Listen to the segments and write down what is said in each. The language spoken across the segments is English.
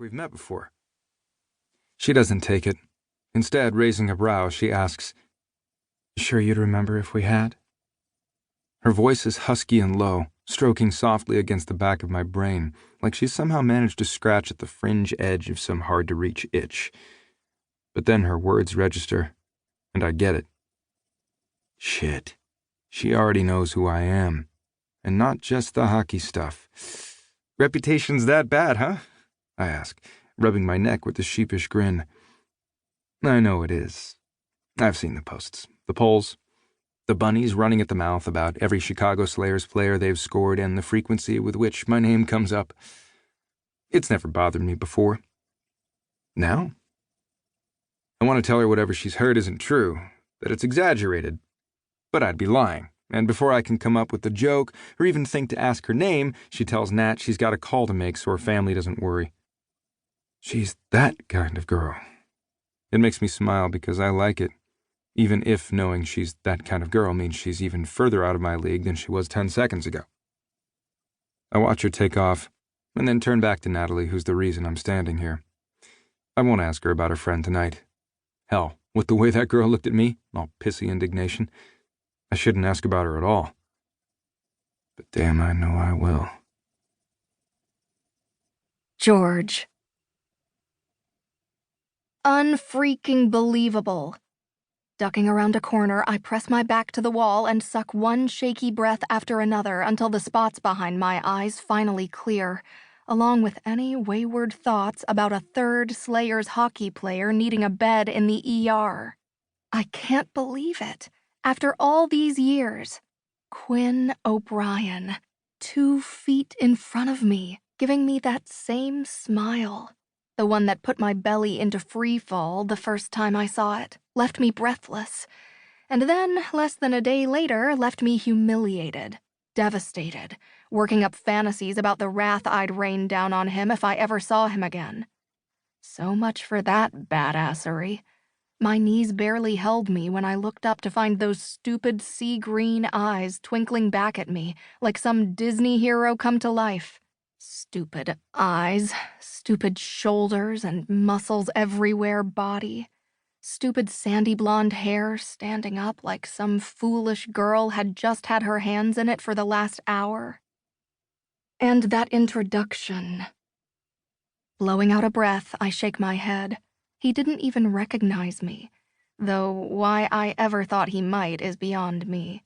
we've met before. She doesn't take it. Instead, raising a brow, she asks, "Sure you'd remember if we had?" Her voice is husky and low, stroking softly against the back of my brain, like she's somehow managed to scratch at the fringe edge of some hard-to-reach itch. But then her words register, and I get it. Shit. She already knows who I am. And not just the hockey stuff. "Reputation's that bad, huh?" I ask, rubbing my neck with a sheepish grin. I know it is. I've seen the posts, the polls, the bunnies running at the mouth about every Chicago Slayers player they've scored and the frequency with which my name comes up. It's never bothered me before. Now? I want to tell her whatever she's heard isn't true, that it's exaggerated. But I'd be lying, and before I can come up with the joke or even think to ask her name, she tells Nat she's got a call to make so her family doesn't worry. She's that kind of girl. It makes me smile because I like it, even if knowing she's that kind of girl means she's even further out of my league than she was 10 seconds ago. I watch her take off, and then turn back to Natalie, who's the reason I'm standing here. I won't ask her about her friend tonight. Hell, with the way that girl looked at me, all pissy indignation, I shouldn't ask about her at all. But damn, I know I will. George. Unfreaking believable. Ducking around a corner, I press my back to the wall and suck one shaky breath after another until the spots behind my eyes finally clear, along with any wayward thoughts about a third Slayers hockey player needing a bed in the ER. I can't believe it. After all these years, Quinn O'Brien, 2 feet in front of me, giving me that same smile. The one that put my belly into free fall the first time I saw it, left me breathless, and then, less than a day later, left me humiliated, devastated, working up fantasies about the wrath I'd rain down on him if I ever saw him again. So much for that badassery. My knees barely held me when I looked up to find those stupid sea-green eyes twinkling back at me like some Disney hero come to life. Stupid eyes, stupid shoulders and muscles everywhere body, stupid sandy blonde hair standing up like some foolish girl had just had her hands in it for the last hour. And that introduction. Blowing out a breath, I shake my head. He didn't even recognize me, though why I ever thought he might is beyond me.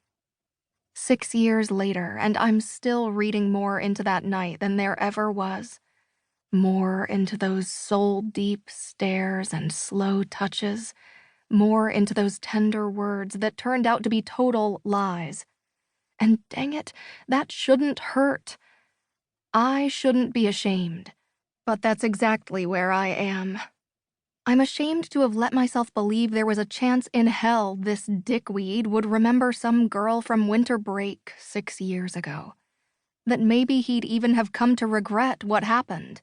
6 years later, and I'm still reading more into that night than there ever was. More into those soul-deep stares and slow touches. More into those tender words that turned out to be total lies. And dang it, that shouldn't hurt. I shouldn't be ashamed, but that's exactly where I am. I'm ashamed to have let myself believe there was a chance in hell this dickweed would remember some girl from winter break 6 years ago. That maybe he'd even have come to regret what happened.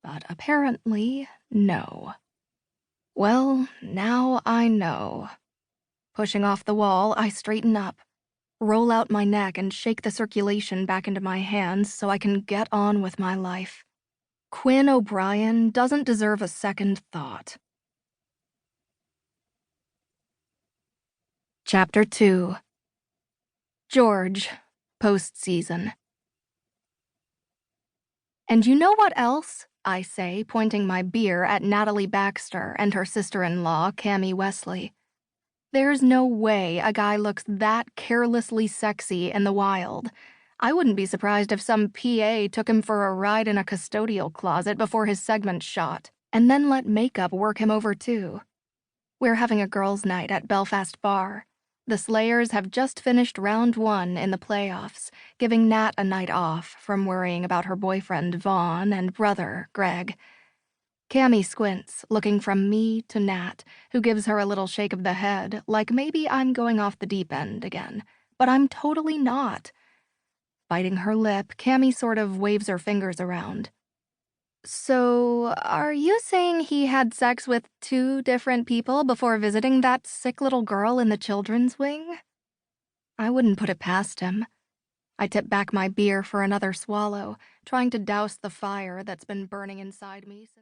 But apparently, no. Well, now I know. Pushing off the wall, I straighten up, roll out my neck and shake the circulation back into my hands so I can get on with my life. Quinn O'Brien doesn't deserve a second thought. Chapter 2. George, postseason. And you know what else? I say, pointing my beer at Natalie Baxter and her sister-in-law, Cammie Wesley. There's no way a guy looks that carelessly sexy in the wild. I wouldn't be surprised if some PA took him for a ride in a custodial closet before his segment shot, and then let makeup work him over too. We're having a girls' night at Belfast Bar. The Slayers have just finished round 1 in the playoffs, giving Nat a night off from worrying about her boyfriend Vaughn and brother Greg. Cammie squints, looking from me to Nat, who gives her a little shake of the head, like maybe I'm going off the deep end again, but I'm totally not. Biting her lip, Cammie sort of waves her fingers around. So, are you saying he had sex with 2 different people before visiting that sick little girl in the children's wing? I wouldn't put it past him. I tip back my beer for another swallow, trying to douse the fire that's been burning inside me since